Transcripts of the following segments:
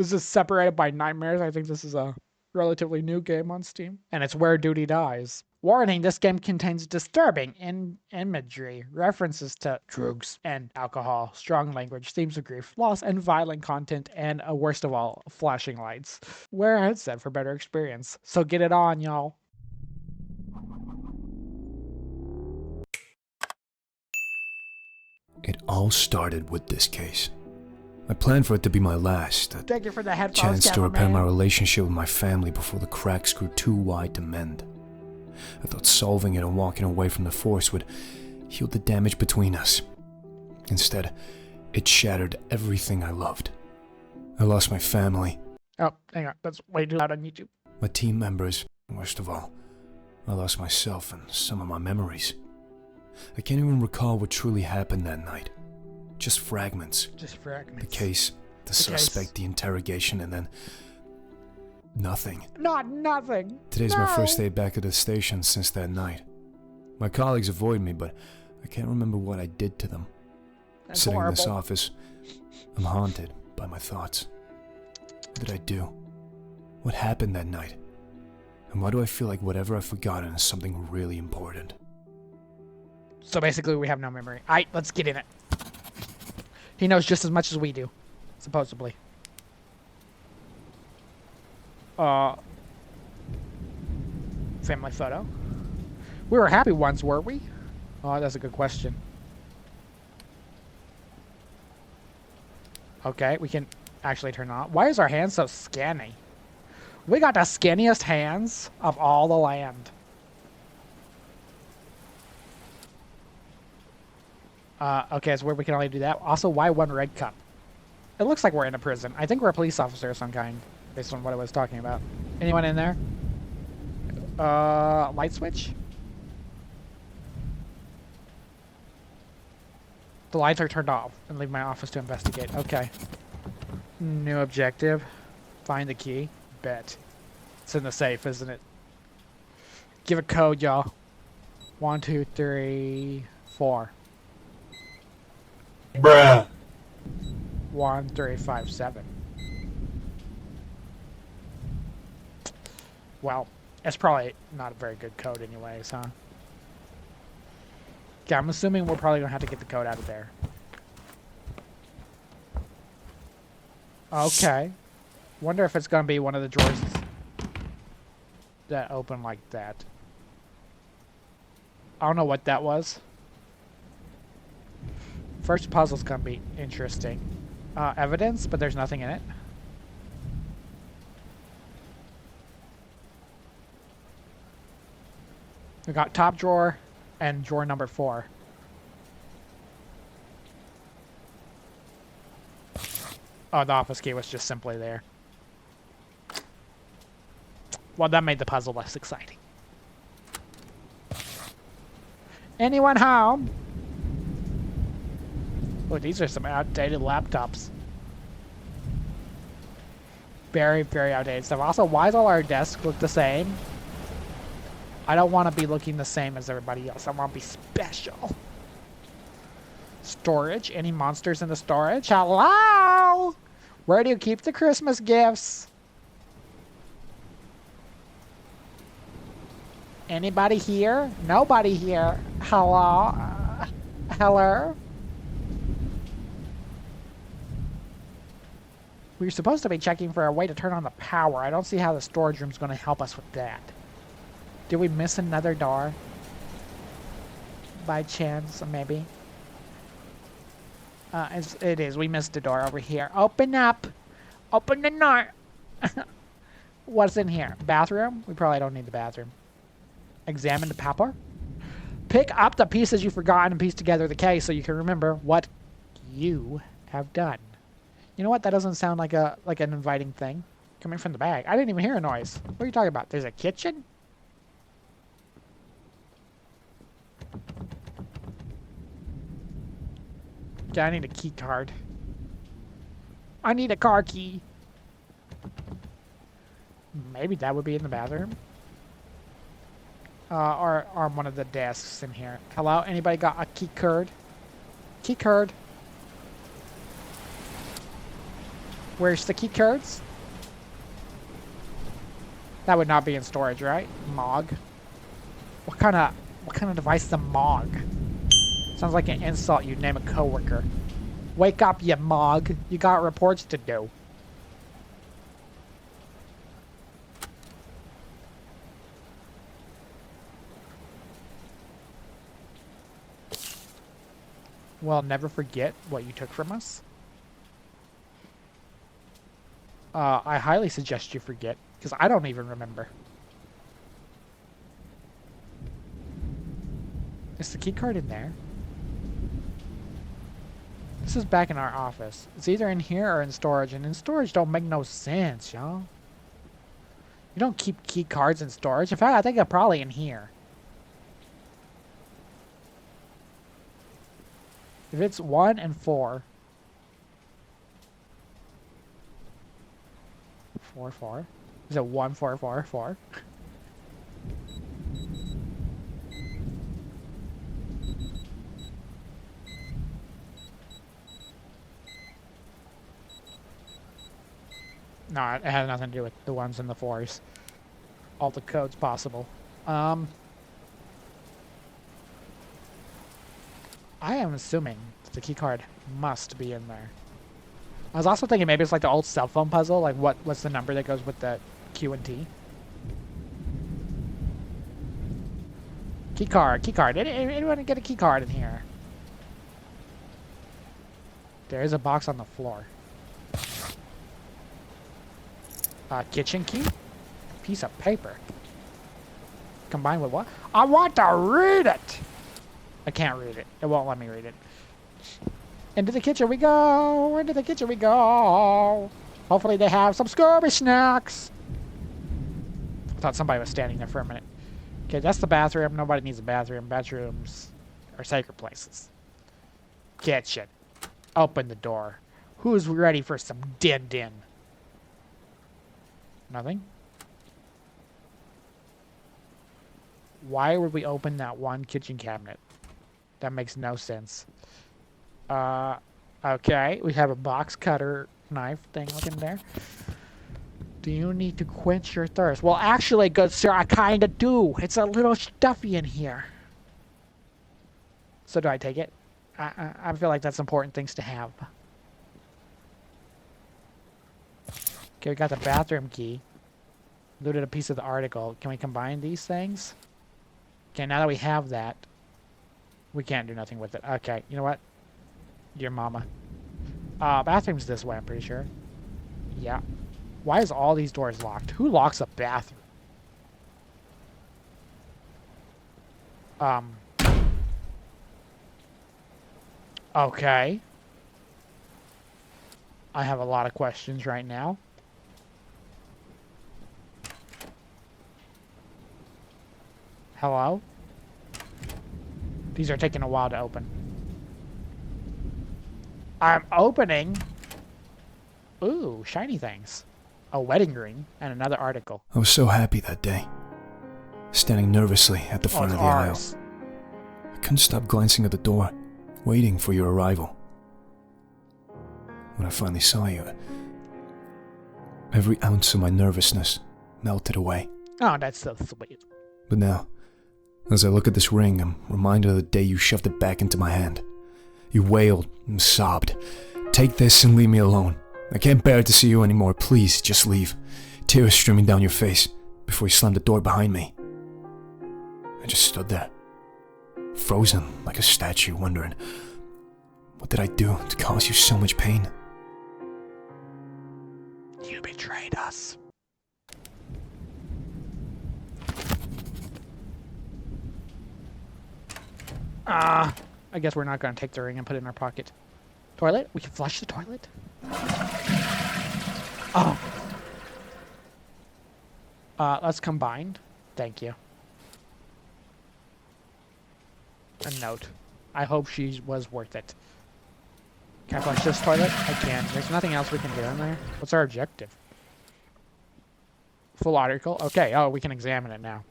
This is separated by nightmares. I think this is a relatively new game on Steam. And it's Where Duty Dies. Warning, this game contains disturbing imagery, references to drugs and alcohol, strong language, themes of grief, loss, and violent content, and worst of all, flashing lights. Wear a headset for better experience. So get it on, y'all. It all started with this case. I planned for it to be my last, a Thank you for the headphones, chance to repair my cameraman. relationship with my family before the cracks grew too wide to mend. I thought solving it and walking away from the force would heal the damage between us. Instead, it shattered everything I loved. I lost my family, Oh, hang on. That's way too loud on YouTube. my team members, and worst of all, I lost myself and some of my memories. I can't even recall what truly happened that night. Just fragments. Just fragments. The case, the suspect, the interrogation, and then nothing. Not nothing. Today's my first day back at the station since that night. My colleagues avoid me, but I can't remember what I did to them. That's Sitting in this horrible. office, I'm haunted by my thoughts. What did I do? What happened that night? And why do I feel like whatever I've forgotten is something really important? So basically, we have no memory. Alright, let's get in it. He knows just as much as we do, supposedly. Family photo. We were happy ones, were we? Oh, that's a good question. Okay, we can actually turn it on. Why is our hand so skinny? We got the skinniest hands of all the land. Okay, it's where we can only do that. Also, why one red cup? It looks like we're in a prison. I think we're a police officer of some kind, based on what I was talking about. Anyone in there? Light switch? The lights are turned off and leave my office to investigate. Okay. New objective. Find the key. Bet. It's in the safe, isn't it? Give a code, y'all. 1, 2, 3, 4. Bruh. 1, 3, 5, 7. Well, it's probably not a very good code anyways, huh? Okay, I'm assuming we're probably gonna have to get the code out of there. Okay. Wonder if it's gonna be one of the drawers that open like that. I don't know what that was. First puzzle's gonna be interesting. Evidence, but there's nothing in it. We got top drawer and drawer number 4. Oh, the office key was just simply there. Well, that made the puzzle less exciting. Anyone home? Oh, these are some outdated laptops. Very, very outdated stuff. Also, why does all our desks look the same? I don't want to be looking the same as everybody else. I want to be special. Storage. Any monsters in the storage? Hello? Where do you keep the Christmas gifts? Anybody here? Nobody here. Hello? Hello? We're supposed to be checking for a way to turn on the power. I don't see how the storage room's going to help us with that. Did we miss another door? By chance, maybe? It is. We missed a door over here. Open up! Open the door! What's in here? Bathroom? We probably don't need the bathroom. Examine the paper. Pick up the pieces you've forgotten and piece together the case so you can remember what you have done. You know what? That doesn't sound like an inviting thing. Coming from the bag. I didn't even hear a noise. What are you talking about? There's a kitchen? Okay, I need a key card. I need a car key. Maybe that would be in the bathroom. Or on one of the desks in here. Hello? Anybody got a key card? Key card. Where's the key cards? That would not be in storage, right? Mog. What kind of device is a Mog? Sounds like an insult you'd name a coworker. Wake up, you Mog. You got reports to do. Well, never forget what you took from us. I highly suggest you forget, because I don't even remember. Is the key card in there? This is back in our office. It's either in here or in storage, and in storage don't make no sense, y'all. You don't keep key cards in storage. In fact, I think they're probably in here. If it's 1 and 4. 4, 4. Is it 1, 4, 4, 4? No, it has nothing to do with the 1s and the 4s. All the codes possible. I am assuming the key card must be in there. I was also thinking maybe it's like the old cell phone puzzle. Like what's the number that goes with the Q and T? Key card, key card. Anyone get a key card in here? There is a box on the floor. Kitchen key? Piece of paper. Combined with what? I want to read it! I can't read it. It won't let me read it. Into the kitchen we go! Into the kitchen we go! Hopefully they have some Scooby snacks! I thought somebody was standing there for a minute. Okay, that's the bathroom. Nobody needs a bathroom. Bathrooms are sacred places. Kitchen. Open the door. Who's ready for some din-din? Nothing? Why would we open that one kitchen cabinet? That makes no sense. Okay, we have a box cutter knife thing looking there. Do you need to quench your thirst? Well, actually, good sir, I kinda do. It's a little stuffy in here. So do I take it? I feel like that's important things to have. Okay, we got the bathroom key. Looted a piece of the article. Can we combine these things? Okay, now that we have that, we can't do nothing with it. Okay, you know what? Your mama. Bathroom's this way, I'm pretty sure. Yeah. Why is all these doors locked? Who locks a bathroom? Okay. I have a lot of questions right now. Hello? These are taking a while to open. I'm opening. Ooh, shiny things. A wedding ring and another article. I was so happy that day, standing nervously at the front of the aisle. I couldn't stop glancing at the door, waiting for your arrival. When I finally saw you, every ounce of my nervousness melted away. Oh, that's so sweet. But now, as I look at this ring, I'm reminded of the day you shoved it back into my hand. You wailed and sobbed. "Take this and leave me alone. I can't bear to see you anymore. Please, just leave." Tears streaming down your face before you slammed the door behind me. I just stood there, frozen like a statue, wondering, what did I do to cause you so much pain? You betrayed us. I guess we're not going to take the ring and put it in our pocket. Toilet? We can flush the toilet? Oh. Let's combine. Thank you. A note. I hope she was worth it. Can I flush this toilet? I can. There's nothing else we can do in there. What's our objective? Full article? Okay, oh, we can examine it now.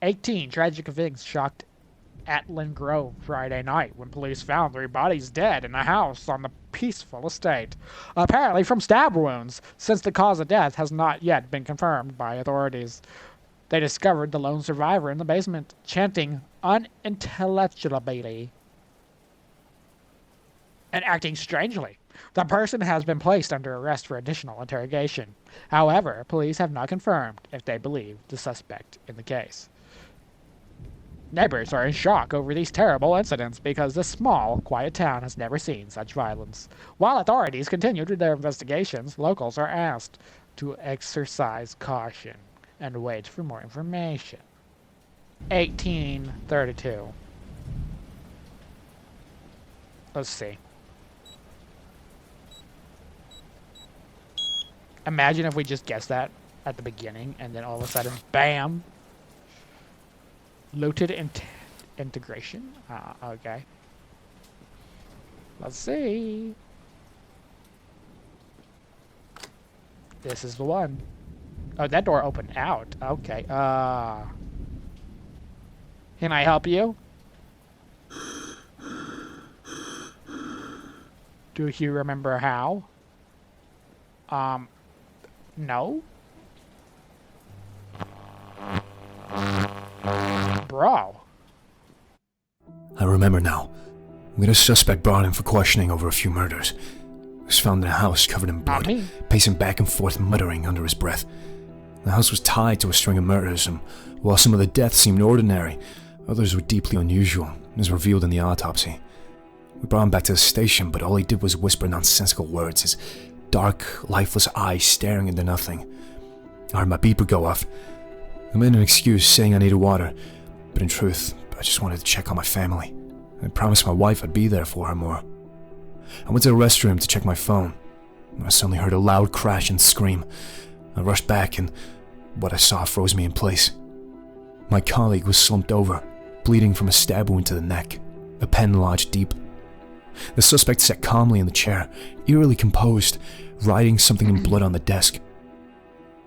18. Tragic events shocked Atlan Grove Friday night when police found 3 bodies dead in a house on the peaceful estate, apparently from stab wounds, since the cause of death has not yet been confirmed by authorities. They discovered the lone survivor in the basement, chanting unintelligibly and acting strangely. The person has been placed under arrest for additional interrogation. However, police have not confirmed if they believe the suspect in the case. Neighbors are in shock over these terrible incidents because this small, quiet town has never seen such violence. While authorities continue their investigations, locals are asked to exercise caution and wait for more information. 1832. Let's see. Imagine if we just guessed that at the beginning and then all of a sudden, bam! Looted integration? Okay. Let's see. This is the one. Oh, that door opened out. Okay. Can I help you? Do you remember how? No? Bro. I remember now. We had a suspect brought in for questioning over a few murders. He was found in a house covered in blood, pacing back and forth, muttering under his breath. The house was tied to a string of murders, and while some of the deaths seemed ordinary, others were deeply unusual, as revealed in the autopsy. We brought him back to the station, but all he did was whisper nonsensical words, his dark, lifeless eyes staring into nothing. I heard my beeper go off. I made an excuse, saying I needed water, but in truth, I just wanted to check on my family. I promised my wife I'd be there for her more. I went to the restroom to check my phone, when I suddenly heard a loud crash and scream. I rushed back, and what I saw froze me in place. My colleague was slumped over, bleeding from a stab wound to the neck, a pen lodged deep. The suspect sat calmly in the chair, eerily composed, writing something in blood on the desk.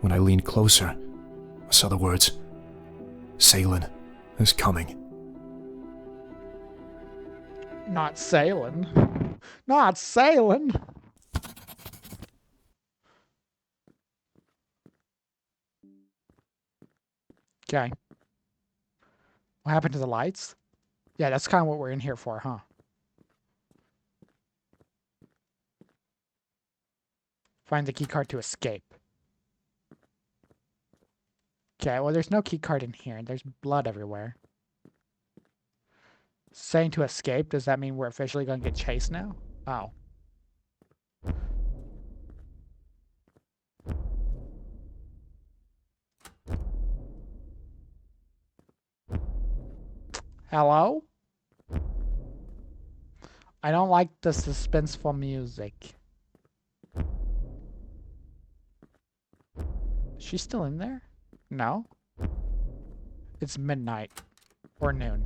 When I leaned closer, I saw the words, "Salen is coming." Not sailing. Not sailing. Okay. What happened to the lights? Yeah, that's kind of what we're in here for, huh? Find the keycard to escape. Okay, well, there's no keycard in here. There's blood everywhere. Saying to escape, does that mean we're officially going to get chased now? Oh. Hello? I don't like the suspenseful music. Is she still in there? No? It's midnight. Or noon.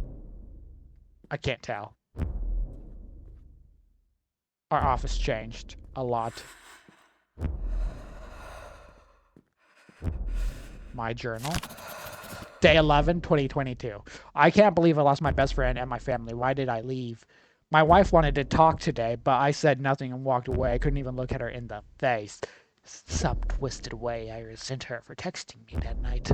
I can't tell. Our office changed a lot. My journal. Day 11, 2022. I can't believe I lost my best friend and my family. Why did I leave? My wife wanted to talk today, but I said nothing and walked away. I couldn't even look at her in the face. Some twisted way I resent her for texting me that night.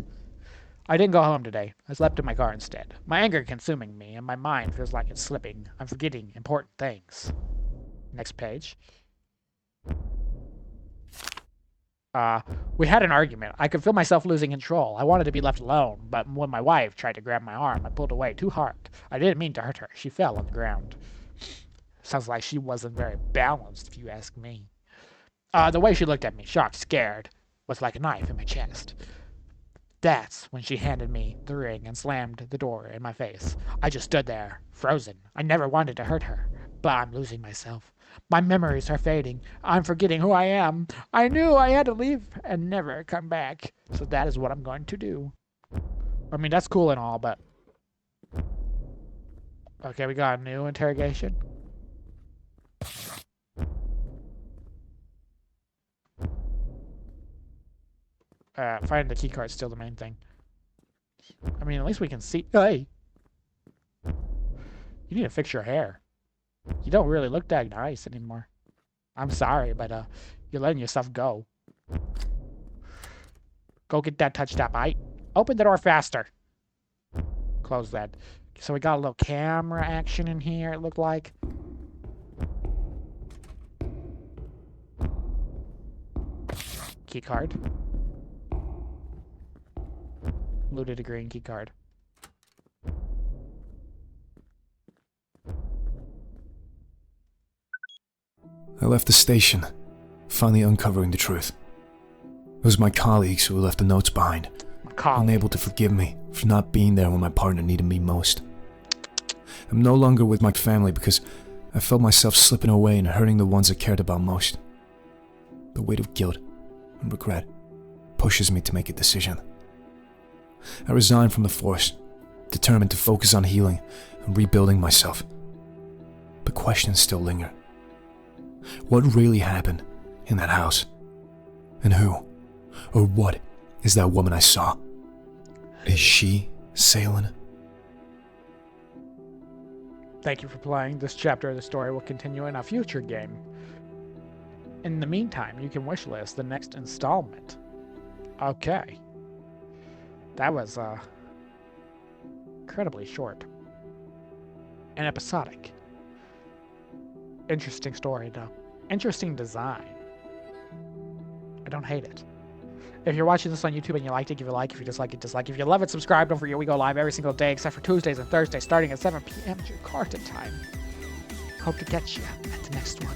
I didn't go home today. I slept in my car instead. My anger consuming me, and my mind feels like it's slipping. I'm forgetting important things. Next page. We had an argument. I could feel myself losing control. I wanted to be left alone, but when my wife tried to grab my arm, I pulled away too hard. I didn't mean to hurt her. She fell on the ground. Sounds like she wasn't very balanced, if you ask me. The way she looked at me, shocked, scared, was like a knife in my chest. That's when she handed me the ring and slammed the door in my face. I just stood there, frozen. I never wanted to hurt her, but I'm losing myself. My memories are fading. I'm forgetting who I am. I knew I had to leave and never come back. So that is what I'm going to do. I mean, that's cool and all, but... Okay, we got a new interrogation. Finding the keycard is still the main thing. I mean, at least we can see... Hey! You need to fix your hair. You don't really look that nice anymore. I'm sorry, but you're letting yourself go. Go get that touch tap, aight? Open the door faster. Close that. So we got a little camera action in here, it looked like. Key card. Looted a green key card. I left the station, finally uncovering the truth. It was my colleagues who left the notes behind, unable to forgive me for not being there when my partner needed me most. I'm no longer with my family because I felt myself slipping away and hurting the ones I cared about most. The weight of guilt and regret pushes me to make a decision. I resigned from the force, determined to focus on healing and rebuilding myself. But questions still linger. What really happened in that house? And who, or what, is that woman I saw? Is she Salen? Thank you for playing. This chapter of the story will continue in a future game. In the meantime, you can wishlist the next installment. Okay. That was incredibly short and episodic. Interesting story, though. Interesting design. I don't hate it. If you're watching this on YouTube and you liked it, give it a like. If you dislike it, dislike. If you love it, subscribe. Don't forget we go live every single day except for Tuesdays and Thursdays starting at 7 p.m. Jakarta time. Hope to catch you at the next one.